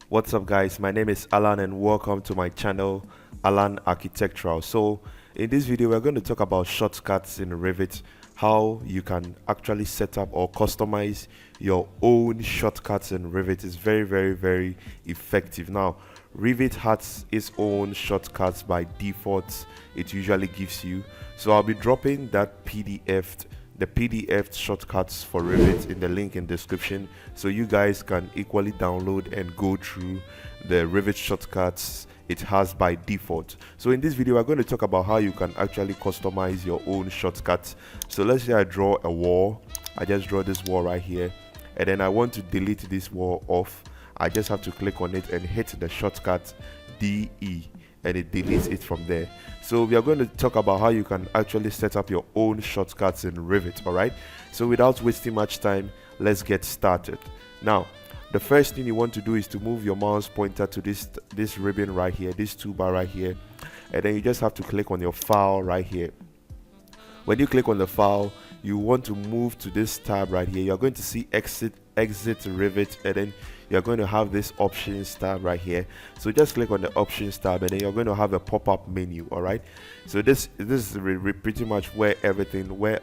What's up guys, my name is Alan and welcome to my channel Alan Architectural. So in this video we're going to talk about shortcuts in Revit, how you can actually set up or customize your own shortcuts in Revit. Is very effective. Now Revit has its own shortcuts by default, it usually gives you. So I'll be dropping that the PDF shortcuts for Revit in the link in description, so you guys can equally download and go through the Revit shortcuts it has by default. So in this video we're going to talk about how you can actually customize your own shortcuts. So let's say I draw a wall, I just draw this wall right here, and then I want to delete this wall off. I just have to click on it and hit the shortcut DE and it deletes it from there. So we are going to talk about how you can actually set up your own shortcuts in Revit. All right, so without wasting much time, let's get started. Now the first thing you want to do is to move your mouse pointer to this ribbon right here, this toolbar right here, and then you just have to click on your file right here. When you click on the file, you want to move to this tab right here. You're going to see exit Revit, and then you're going to have this options tab right here. So just click on the options tab and then you're going to have a pop-up menu. All right, so this is pretty much where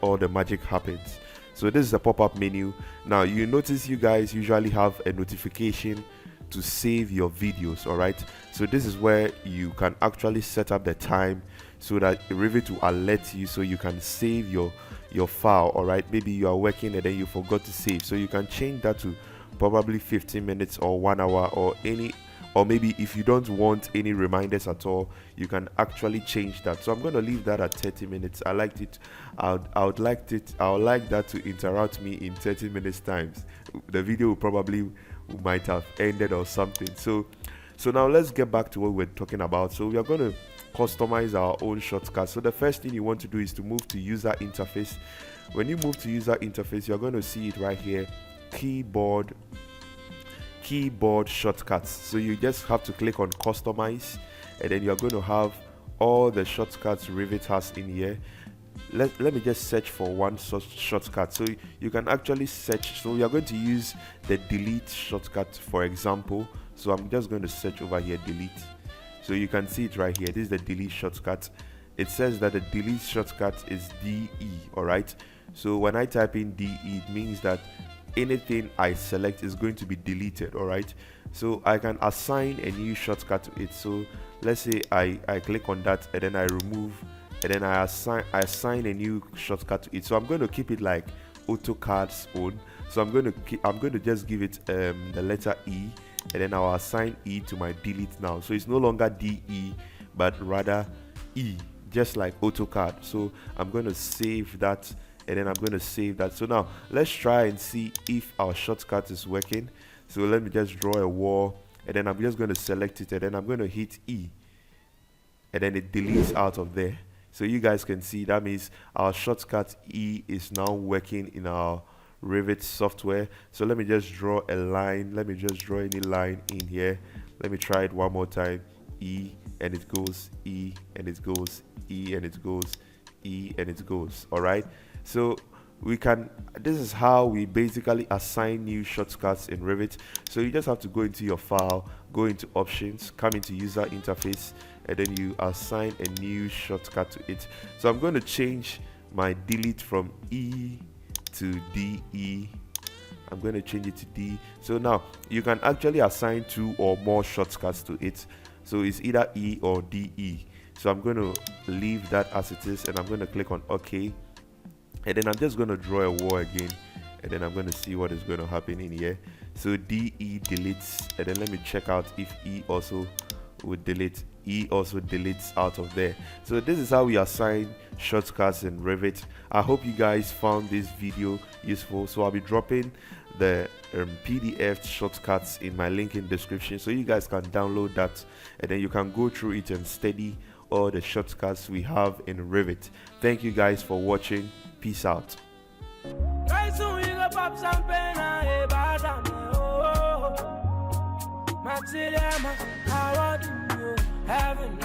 all the magic happens. So this is a pop-up menu. Now you notice you guys usually have a notification to save your videos. All right, so this is where you can actually set up the time so that Revit will alert you so you can save your file. All right, maybe you are working and then you forgot to save, so you can change that to probably 15 minutes or 1 hour, or maybe if you don't want any reminders at all, you can actually change that. So I'm going to leave that at 30 minutes. I liked it. I would like that to interrupt me in 30 minutes times. The video might have ended or something. So now let's get back to what we're talking about. So we are going to customize our own shortcuts. So the first thing you want to do is to move to user interface. When you move to user interface, you're going to see it right here, keyboard shortcuts. So you just have to click on customize, and then you're going to have all the shortcuts Revit has in here. Let me just search for one shortcut. So you can actually search. So you're going to use the delete shortcut, for example. So I'm just going to search over here, delete. So you can see it right here. This is the delete shortcut. It says that the delete shortcut is DE. All right, so when I type in DE, it means that anything I select is going to be deleted. All right, so I can assign a new shortcut to it. So let's say I click on that and then I remove, and then I assign a new shortcut to it. So I'm going to keep it like AutoCAD's own. So I'm going to just give it the letter E, and then I'll assign E to my delete now. So it's no longer DE but rather E, just like AutoCAD. So I'm going to save that, and then I'm going to save that. So now let's try and see if our shortcut is working. So let me just draw a wall, and then I'm just going to select it, and then I'm going to hit E, and then it deletes out of there. So you guys can see that means our shortcut E is now working in our Revit software. So let me just draw a line. Let me just draw any line in here. Let me try it one more time. E, and it goes, E, and it goes, E, and it goes, E, and it goes. All right, so this is how we basically assign new shortcuts in Revit. So you just have to go into your file, go into options, come into user interface, and then you assign a new shortcut to it. So I'm going to change my delete from E to DE. I'm going to change it to D. So now you can actually assign 2 or more shortcuts to it. So it's either E or DE. So I'm going to leave that as it is, and I'm going to click on OK, and then I'm just going to draw a wall again, and then I'm going to see what is going to happen in here. So DE deletes, and then let me check out if E also would delete. E also deletes out of there. So this is how we assign shortcuts in Revit. I hope you guys found this video useful. So I'll be dropping the PDF shortcuts in my link in description, so you guys can download that, and then you can go through it and study all the shortcuts we have in Revit. Thank you guys for watching. Peace out. Heaven,